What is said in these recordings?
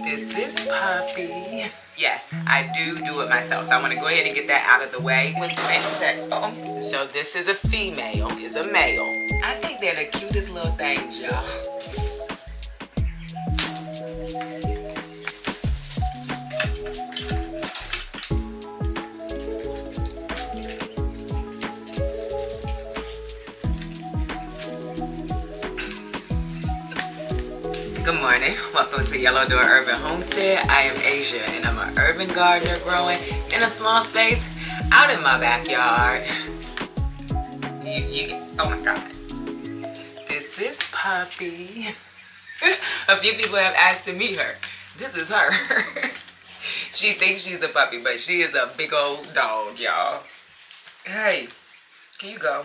This is Puppy. Yes, I do it myself. So I want to go ahead and get that out of the way with Mindset. So this is a female, is a male. I think they're the cutest little things, y'all. Good morning, welcome to Yellow Door Urban Homestead. I am Asia and I'm an urban gardener growing in a small space out in my backyard. Oh my God. This is Puppy. A few people have asked to meet her. This is her. She thinks she's a puppy, but she is a big old dog, y'all. Hey, can you go?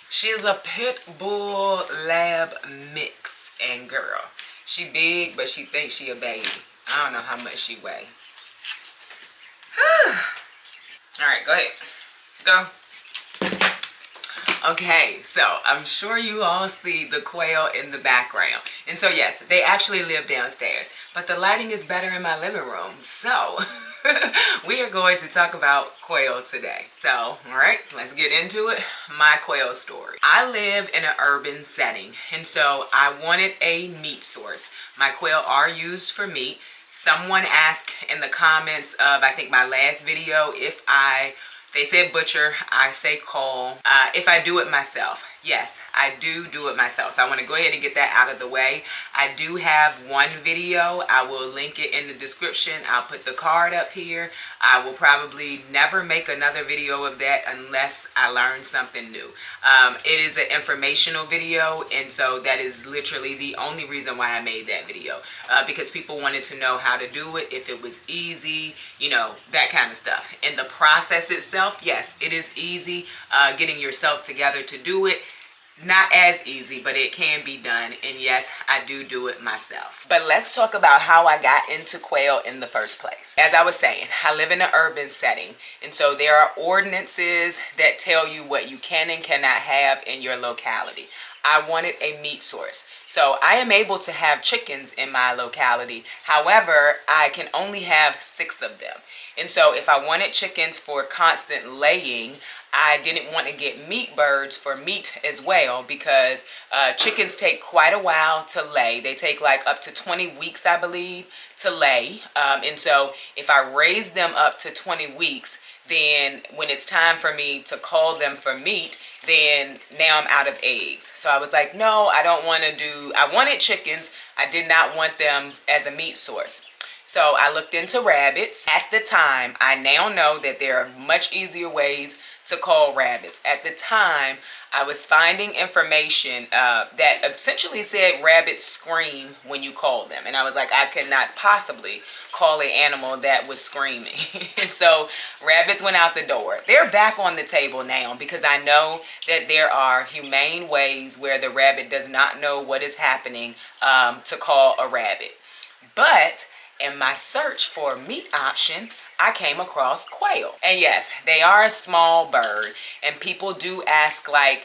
She's a pit bull lab mix. And girl, she big, but she thinks she a baby. I don't know how much she weigh. All right, go ahead. Go. Okay, so I'm sure you all see the quail in the background. And so yes, they actually live downstairs, but the lighting is better in my living room. So we are going to talk about quail today. So, all right, let's get into it. My quail story. I live in an urban setting, and so I wanted a meat source. My quail are used for meat. Someone asked in the comments of, I think, my last video, if they said butcher, I say cull. If I do it myself. Yes, I do it myself. So I want to go ahead and get that out of the way. I do have one video. I will link it in the description. I'll put the card up here. I will probably never make another video of that unless I learn something new. It is an informational video, and so that is literally the only reason why I made that video. Because people wanted to know how to do it, if it was easy, you know, that kind of stuff. And the process itself, yes, it is easy. Getting yourself together to do it, not as easy, but it can be done. And yes, I do it myself. But let's talk about how I got into quail in the first place. As I was saying, I live in an urban setting, and so there are ordinances that tell you what you can and cannot have in your locality. I wanted a meat source. So I am able to have chickens in my locality. However, I can only have 6 of them. And so if I wanted chickens for constant laying, I didn't want to get meat birds for meat as well, because chickens take quite a while to lay. They take like up to 20 weeks, I believe, to lay. And so if I raise them up to 20 weeks, then when it's time for me to call them for meat, then now I'm out of eggs. So I was like, no, I don't want to do, I wanted chickens. I did not want them as a meat source. So I looked into rabbits. At the time, I now know that there are much easier ways to call rabbits. At the time, I was finding information that essentially said rabbits scream when you call them. And I was like, I could not possibly call an animal that was screaming. And so rabbits went out the door. They're back on the table now, because I know that there are humane ways where the rabbit does not know what is happening to call a rabbit. But in my search for a meat option, I came across quail. And yes, they are a small bird. And people do ask, like,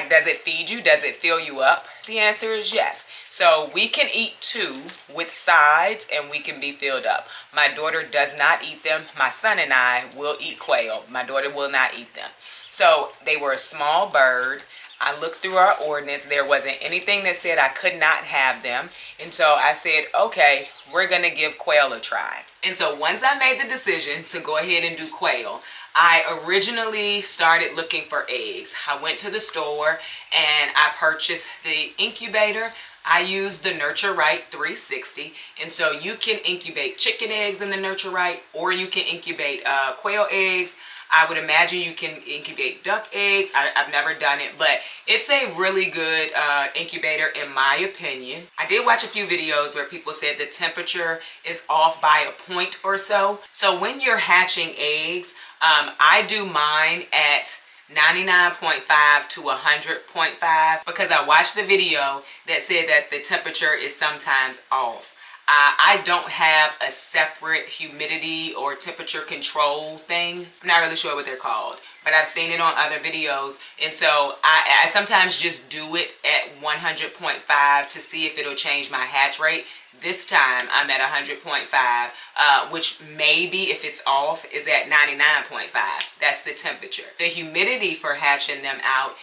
does it feed you? Does it fill you up? The answer is yes. So we can eat 2 with sides, and we can be filled up. My daughter does not eat them. My son and I will eat quail. My daughter will not eat them. So they were a small bird. I looked through our ordinance. There wasn't anything that said I could not have them. And so I said, okay, we're going to give quail a try. And so once I made the decision to go ahead and do quail, I originally started looking for eggs. I went to the store and I purchased the incubator. I used the Nurture Right 360. And so you can incubate chicken eggs in the Nurture Right, or you can incubate quail eggs. I would imagine you can incubate duck eggs. I've never done it, but it's a really good incubator in my opinion. I did watch a few videos where people said the temperature is off by a point or so. So when you're hatching eggs, I do mine at 99.5 to 100.5 because I watched the video that said that the temperature is sometimes off. I don't have a separate humidity or temperature control thing. I'm not really sure what they're called, but I've seen it on other videos. And so I sometimes just do it at 100.5 to see if it'll change my hatch rate. This time I'm at 100.5, which maybe if it's off is at 99.5. That's the temperature. The humidity for hatching them out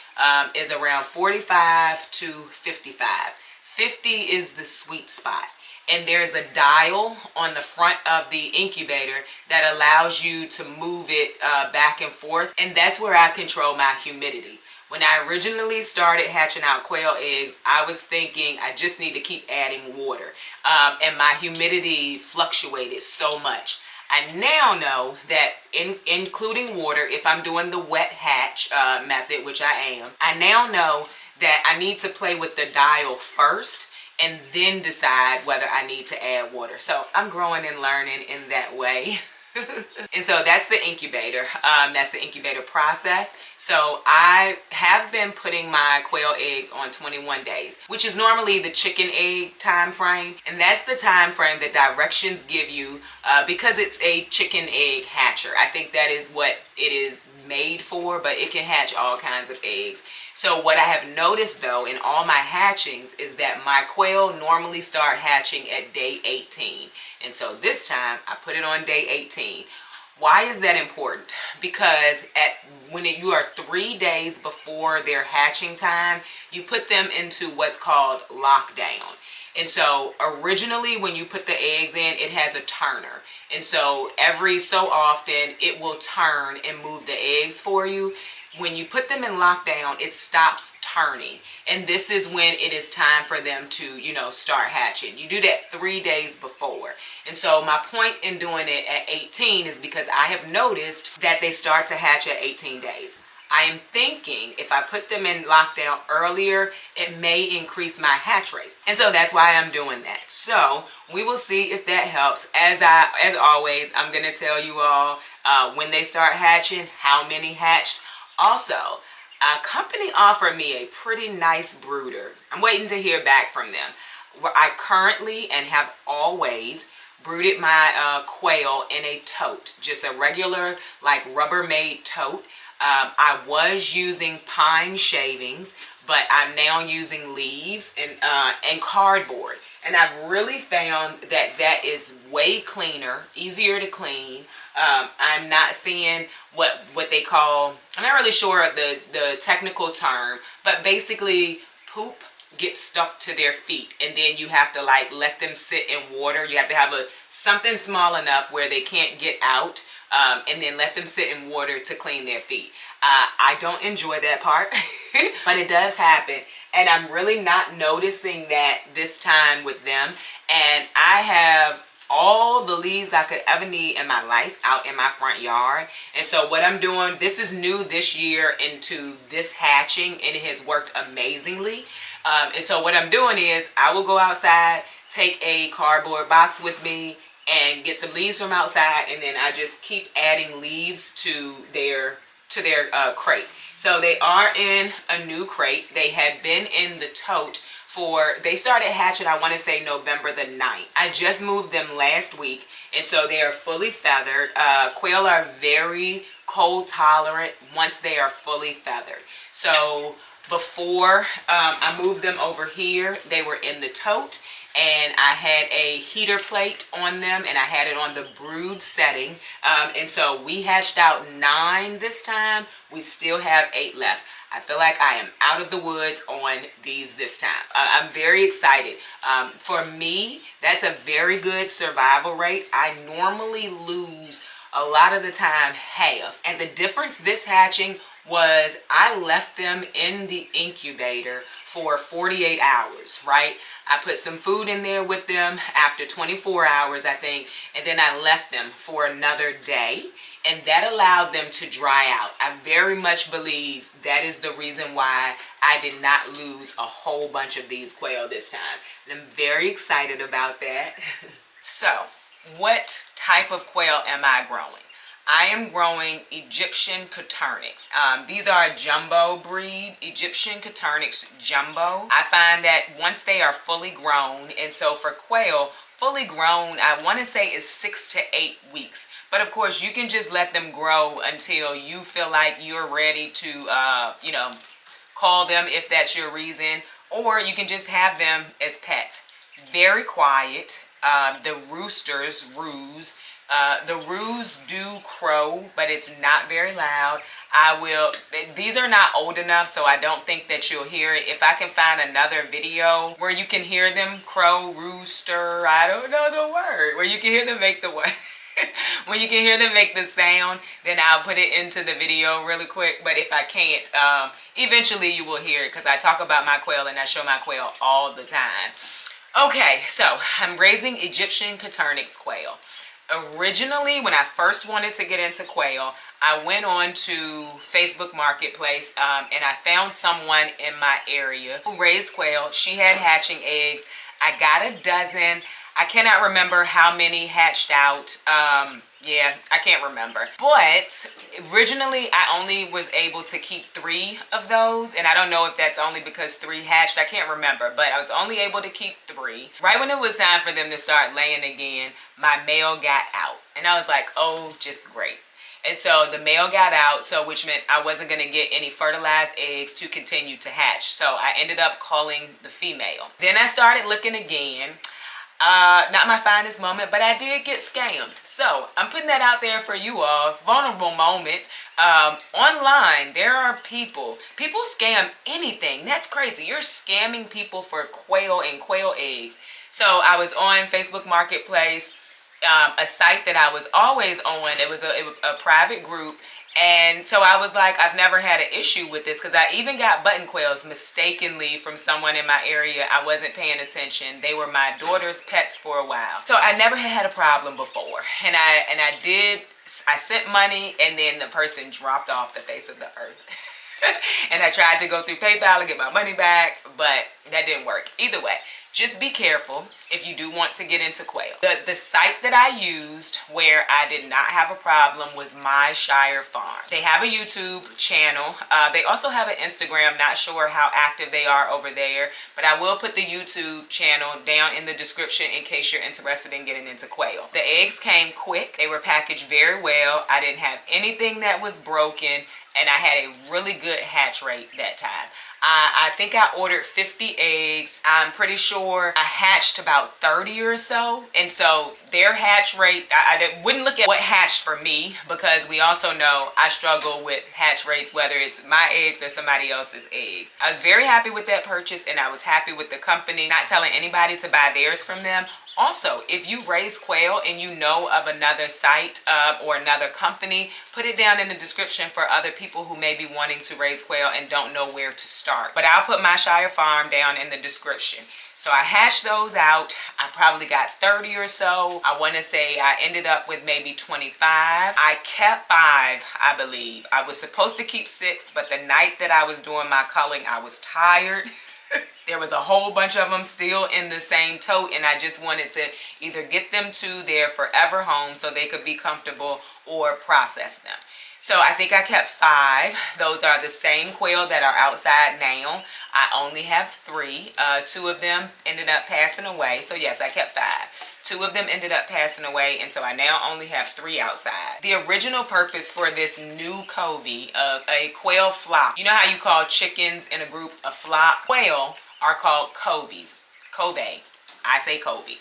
is around 45 to 55. 50 is the sweet spot. And there's a dial on the front of the incubator that allows you to move it back and forth. And that's where I control my humidity. When I originally started hatching out quail eggs, I was thinking I just need to keep adding water. And my humidity fluctuated so much. I now know that including water, if I'm doing the wet hatch method, which I am, I now know that I need to play with the dial first and then decide whether I need to add water. So I'm growing and learning in that way. And so that's the incubator. That's the incubator process. So I have been putting my quail eggs on 21 days, which is normally the chicken egg time frame. And that's the time frame that directions give you because it's a chicken egg hatcher. I think that is what it is made for, but it can hatch all kinds of eggs. So what I have noticed though in all my hatchings is that my quail normally start hatching at day 18. And so this time I put it on day 18. Why is that important? Because when you are 3 days before their hatching time, you put them into what's called lockdown. And so originally when you put the eggs in, it has a turner. And so every so often it will turn and move the eggs for you. When you put them in lockdown, it stops turning. And this is when it is time for them to, start hatching. You do that 3 days before. And so my point in doing it at 18 is because I have noticed that they start to hatch at 18 days. I am thinking if I put them in lockdown earlier, it may increase my hatch rate. And so that's why I'm doing that. So we will see if that helps. As always, I'm going to tell you all when they start hatching, how many hatched. Also, a company offered me a pretty nice brooder. I'm waiting to hear back from them. Where I currently and have always brooded my quail in a tote, just a regular like Rubbermaid tote. I was using pine shavings, but I'm now using leaves and cardboard. And I've really found that is way cleaner, easier to clean. I'm not seeing what they call, I'm not really sure of the technical term, but basically poop gets stuck to their feet, and then you have to like let them sit in water. You have to have something small enough where they can't get out, and then let them sit in water to clean their feet. I don't enjoy that part, but it does happen. And I'm really not noticing that this time with them. And I have all the leaves I could ever need in my life out in my front yard. And so what I'm doing, this is new this year into this hatching, and it has worked amazingly. And so what I'm doing is I will go outside, take a cardboard box with me, and get some leaves from outside, and then I just keep adding leaves to their crate. So they are in a new crate. They had been in the tote they started hatching, I want to say November the 9th. I just moved them last week, and so they are fully feathered. Quail are very cold tolerant once they are fully feathered. So before I moved them over here, they were in the tote, and I had a heater plate on them, and I had it on the brood setting. And so we hatched out 9 this time. We still have 8 left. I feel like I am out of the woods on these this time. I'm very excited. For me, that's a very good survival rate. I normally lose a lot of the time half. And the difference this hatching was I left them in the incubator for 48 hours, right? I put some food in there with them after 24 hours, I think, and then I left them for another day, and that allowed them to dry out. I very much believe that is the reason why I did not lose a whole bunch of these quail this time. And I'm very excited about that. So, what type of quail am I growing? I am growing Egyptian Coturnix. These are a jumbo breed, Egyptian Coturnix jumbo. I find that once they are fully grown, and so for quail, fully grown, I want to say is 6 to 8 weeks. But of course, you can just let them grow until you feel like you're ready to, call them if that's your reason, or you can just have them as pets. very quiet. The roosters roos. The roos do crow, but it's not very loud. These are not old enough, so I don't think that you'll hear it. If I can find another video where you can hear them crow, rooster, I don't know the word, where you can hear them make the word. When you can hear them make the sound, then I'll put it into the video really quick. But if I can't, eventually you will hear it, because I talk about my quail and I show my quail all the time. Okay, so I'm raising Egyptian Caturnix quail. Originally, when I first wanted to get into quail, I went on to Facebook Marketplace and I found someone in my area who raised quail. She had hatching eggs. I got a dozen. I cannot remember how many hatched out. Yeah, I can't remember. But originally, I only was able to keep 3 of those. And I don't know if that's only because 3 hatched. I can't remember. But I was only able to keep 3. Right when it was time for them to start laying again, my male got out. And I was like, oh, just great. And so the male got out, so which meant I wasn't going to get any fertilized eggs to continue to hatch. So I ended up calling the female. Then I started looking again. Not my finest moment, but I did get scammed. So I'm putting that out there for you all. Vulnerable moment. Online, there are people scam anything. That's crazy. You're scamming people for quail and quail eggs. So I was on Facebook Marketplace, a site that I was always on. It was a private group. And so I was like, I've never had an issue with this, because I even got button quails mistakenly from someone in my area. I wasn't paying attention. They were my daughter's pets for a while. So I never had a problem before. And I sent money, and then the person dropped off the face of the earth. And I tried to go through PayPal and get my money back, but that didn't work. Either way, just be careful if you do want to get into quail. The site that I used where I did not have a problem was MyshireFarm. They have a YouTube channel. They also have an Instagram. Not sure how active they are over there, but I will put the YouTube channel down in the description in case you're interested in getting into quail. The eggs came quick. They were packaged very well. I didn't have anything that was broken, and I had a really good hatch rate that time. I think I ordered 50 eggs. I'm pretty sure I hatched about 30 or so. And so their hatch rate, I wouldn't look at what hatched for me, because we also know I struggle with hatch rates, whether it's my eggs or somebody else's eggs. I was very happy with that purchase, and I was happy with the company. Not telling anybody to buy theirs from them. Also, if you raise quail and you know of another site or another company, put it down in the description for other people who may be wanting to raise quail and don't know where to start. But I'll put MyshireFarm down in the description. So I hashed those out. I probably got 30 or so. I want to say I ended up with maybe 25. I kept 5, I believe. I was supposed to keep 6, but the night that I was doing my culling, I was tired. There was a whole bunch of them still in the same tote, and I just wanted to either get them to their forever home so they could be comfortable, or process them. So I think I kept 5. Those are the same quail that are outside now. I only have 3. 2 of them ended up passing away. So yes, I kept 5. 2 of them ended up passing away, and so I now only have 3 outside. The original purpose for this new covey of a quail flock, you know how you call chickens in a group a flock? Quail are called coveys. Covey. I say covey.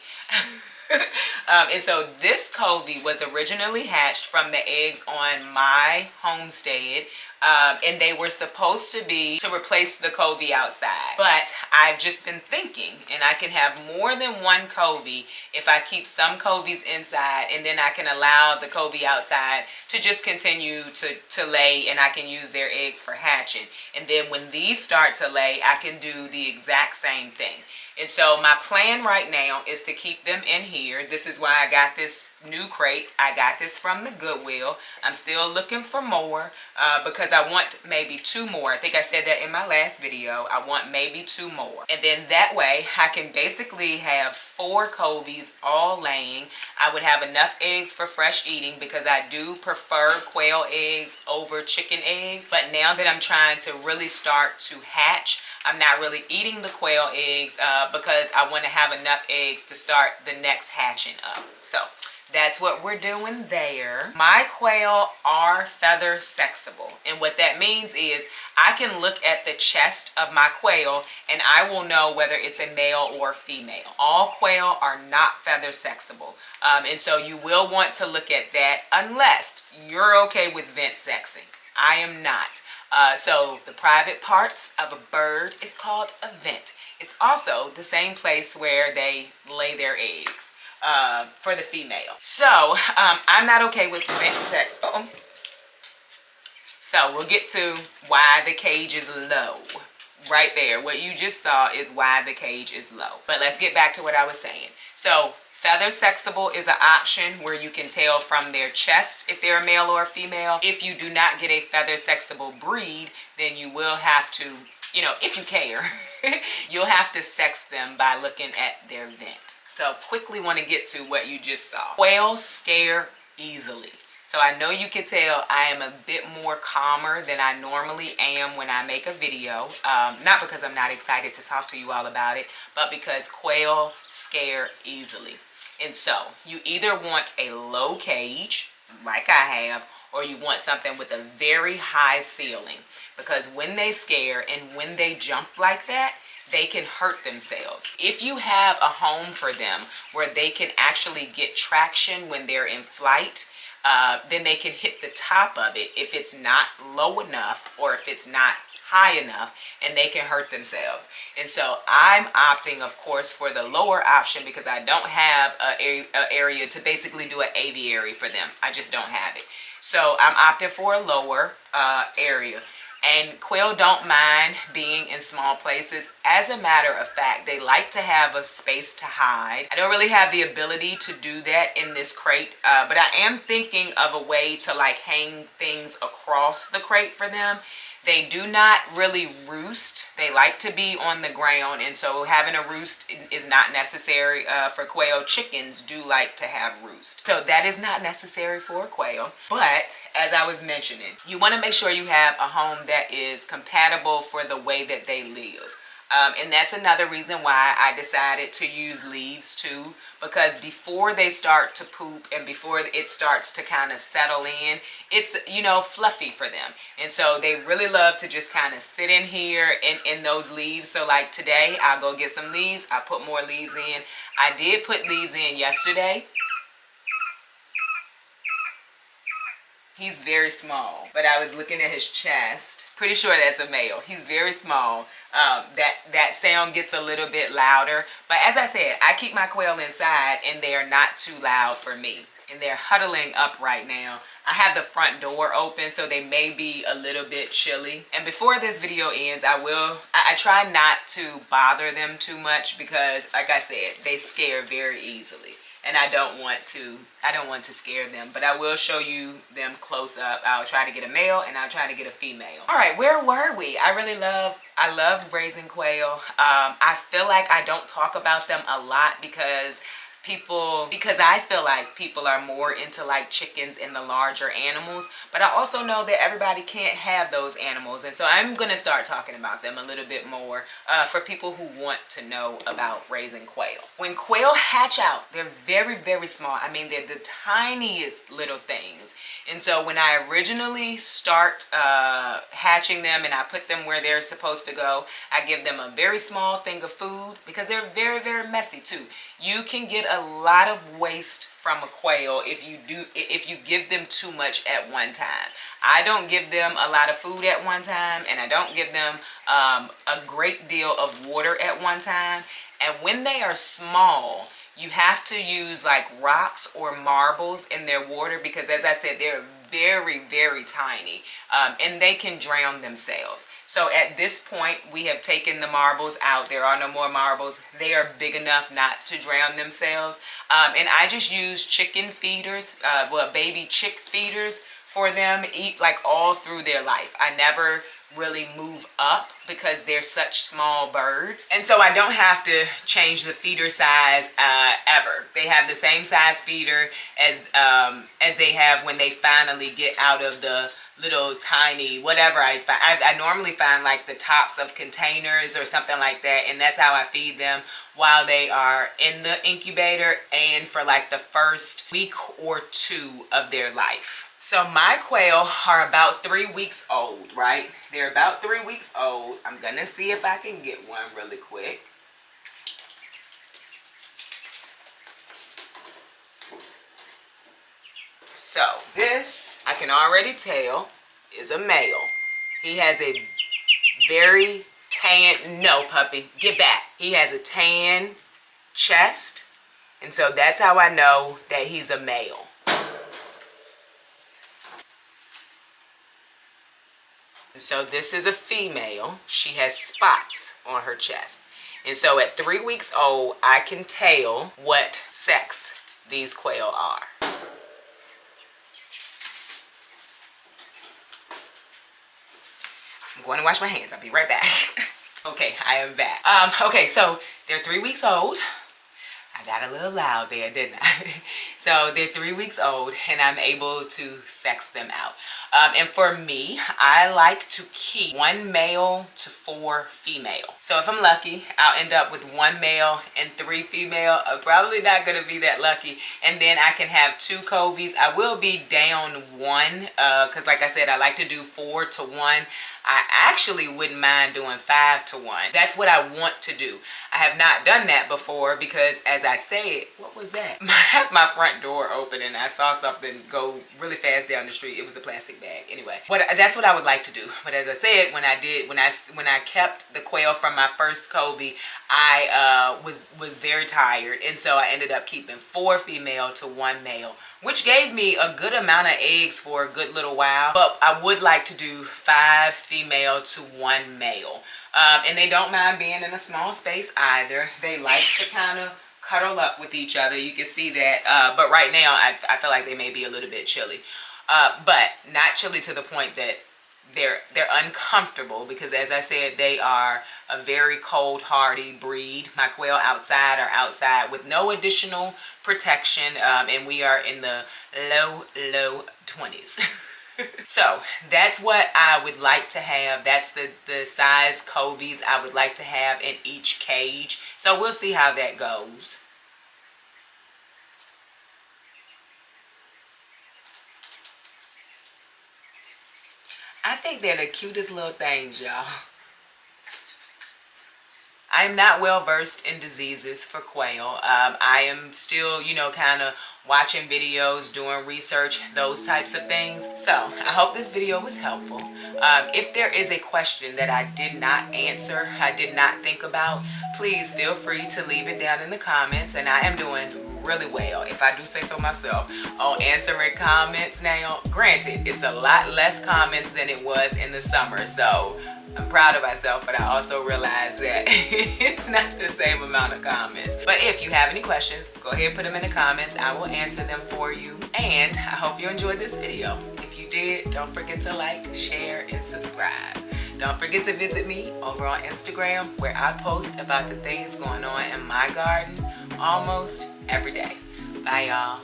And so this covey was originally hatched from the eggs on my homestead. And they were supposed to be to replace the covey outside. But I've just been thinking, and I can have more than one covey if I keep some coveys inside, and then I can allow the covey outside to just continue to lay, and I can use their eggs for hatching. And then when these start to lay, I can do the exact same thing. And so my plan right now is to keep them in here. This is why I got this new crate. I got this from the Goodwill. I'm still looking for more because I want maybe 2 more. I think I said that in my last video. I want maybe 2 more. And then that way I can basically have 4 coveys all laying. I would have enough eggs for fresh eating because I do prefer quail eggs over chicken eggs. But now that I'm trying to really start to hatch, I'm not really eating the quail eggs because I want to have enough eggs to start the next hatching up. So that's what we're doing there. My quail are feather sexable. And what that means is I can look at the chest of my quail and I will know whether it's a male or female. All quail are not feather sexable. And so you will want to look at that unless you're okay with vent sexing. I am not. So the private parts of a bird is called a vent. It's also the same place where they lay their eggs for the female. So I'm not okay with vent sex. So we'll get to why the cage is low. Right there, what you just saw is why the cage is low. But let's get back to what I was saying. So feather sexable is an option where you can tell from their chest if they're a male or a female. If you do not get a feather sexable breed, then you will have to, you know, if you care, you'll have to sex them by looking at their vent. So quickly want to get to what you just saw. Quails scare easily. So I know you can tell I am a bit more calmer than I normally am when I make a video. Not because I'm not excited to talk to you all about it, but because quail scare easily. And so you either want a low cage, like I have, or you want something with a very high ceiling. Because when they scare and when they jump like that, they can hurt themselves. If you have a home for them where they can actually get traction when they're in flight, then they can hit the top of it if it's not low enough or if it's not high enough, and they can hurt themselves. And so I'm opting, of course, for the lower option because I don't have an area to basically do an aviary for them. I just don't have it. So I'm opting for a lower area. And quail don't mind being in small places. As a matter of fact, they like to have a space to hide. I don't really have the ability to do that in this crate, but I am thinking of a way to like hang things across the crate for them. They do not really roost. They like to be on the ground, and so having a roost is not necessary for quail. Chickens do like to have roost. So that is not necessary for a quail. But as I was mentioning, you want to make sure you have a home that is compatible for the way that they live. And that's another reason why I decided to use leaves too, because before they start to poop and before it starts to kind of settle in, it's, you know, fluffy for them. And so they really love to just kind of sit in here in those leaves. So like today, I'll go get some leaves. I put more leaves in. I did put leaves in yesterday. He's very small, but I was looking at his chest. Pretty sure that's a male. He's very small. That sound gets a little bit louder. But as I said, I keep my quail inside and they are not too loud for me. And they're huddling up right now. I have the front door open, so they may be a little bit chilly. And before this video ends, I try not to bother them too much because, like I said, they scare very easily. And I don't want to scare them, but I will show you them close up. I'll try to get a male and I'll try to get a female. All right, where were we? I love raising quail. I feel like I don't talk about them a lot because I feel like people are more into like chickens and the larger animals, but I also know that everybody can't have those animals, and so I'm gonna start talking about them a little bit more for people who want to know about raising quail. When quail hatch out, they're very, very small. I mean, they're the tiniest little things. And so when I originally start hatching them and I put them where they're supposed to go, I give them a very small thing of food because they're very, very messy too. You can get a lot of waste from a quail if you give them too much at one time. I don't give them a lot of food at one time, and I don't give them a great deal of water at one time. And when they are small, you have to use like rocks or marbles in their water because, as I said, they're very, very tiny, and they can drown themselves. So at this point, we have taken the marbles out. There are no more marbles. They are big enough not to drown themselves. And I just use chicken feeders, baby chick feeders for them to eat like all through their life. I never really move up because they're such small birds, and so I don't have to change the feeder size ever. They have the same size feeder as they have when they finally get out of the little tiny whatever I find. I normally find like the tops of containers or something like that, and that's how I feed them while they are in the incubator and for like the first week or two of their life. So my quail are about 3 weeks old, right? They're about 3 weeks old. I'm gonna see if I can get one really quick. So this, I can already tell, is a male. He has a very tan, no puppy, get back. He has a tan chest, and so that's how I know that he's a male. And so this is a female. She has spots on her chest. And so at 3 weeks old, I can tell what sex these quail are. I'm going to wash my hands. I'll be right back. Okay, I am back. Okay, so they're 3 weeks old. I got a little loud there, didn't I? So they're 3 weeks old, and I'm able to sex them out. And for me, I like to keep 1 male to 4 female. So if I'm lucky, I'll end up with 1 male and 3 female. I'm probably not going to be that lucky. And then I can have 2 covies. I will be down 1 because like I said, I like to do 4 to 1. I actually wouldn't mind doing 5 to 1. That's what I want to do. I have not done that before because, as I said, what was that? I have my front door open and I saw something go really fast down the street. It was a plastic bag. Anyway, that's what I would like to do. But as I said, when I kept the quail from my first covey, I was very tired, and so I ended up keeping 4 female to 1 male, which gave me a good amount of eggs for a good little while. But I would like to do 5 female to 1 male. And they don't mind being in a small space either. They like to kind of cuddle up with each other. You can see that. But right now, I feel like they may be a little bit chilly. But not chilly to the point that they're uncomfortable, because as I said, they are a very cold hardy breed. My quail outside are outside with no additional protection, and we are in the low 20s. So that's what I would like to have. That's the size covies I would like to have in each cage. So we'll see how that goes. I think they're the cutest little things, y'all. I'm not well versed in diseases for quail. I am still, kind of watching videos, doing research, those types of things. So I hope this video was helpful. If there is a question that I did not answer, I did not think about, please feel free to leave it down in the comments. And I am doing really well, if I do say so myself, on answering comments now. Granted, it's a lot less comments than it was in the summer, so I'm proud of myself, but I also realize that it's not the same amount of comments. But if you have any questions, go ahead and put them in the comments. I will answer them for you. And I hope you enjoyed this video. If you did, don't forget to like, share, and subscribe. Don't forget to visit me over on Instagram, where I post about the things going on in my garden almost every day. Bye, y'all.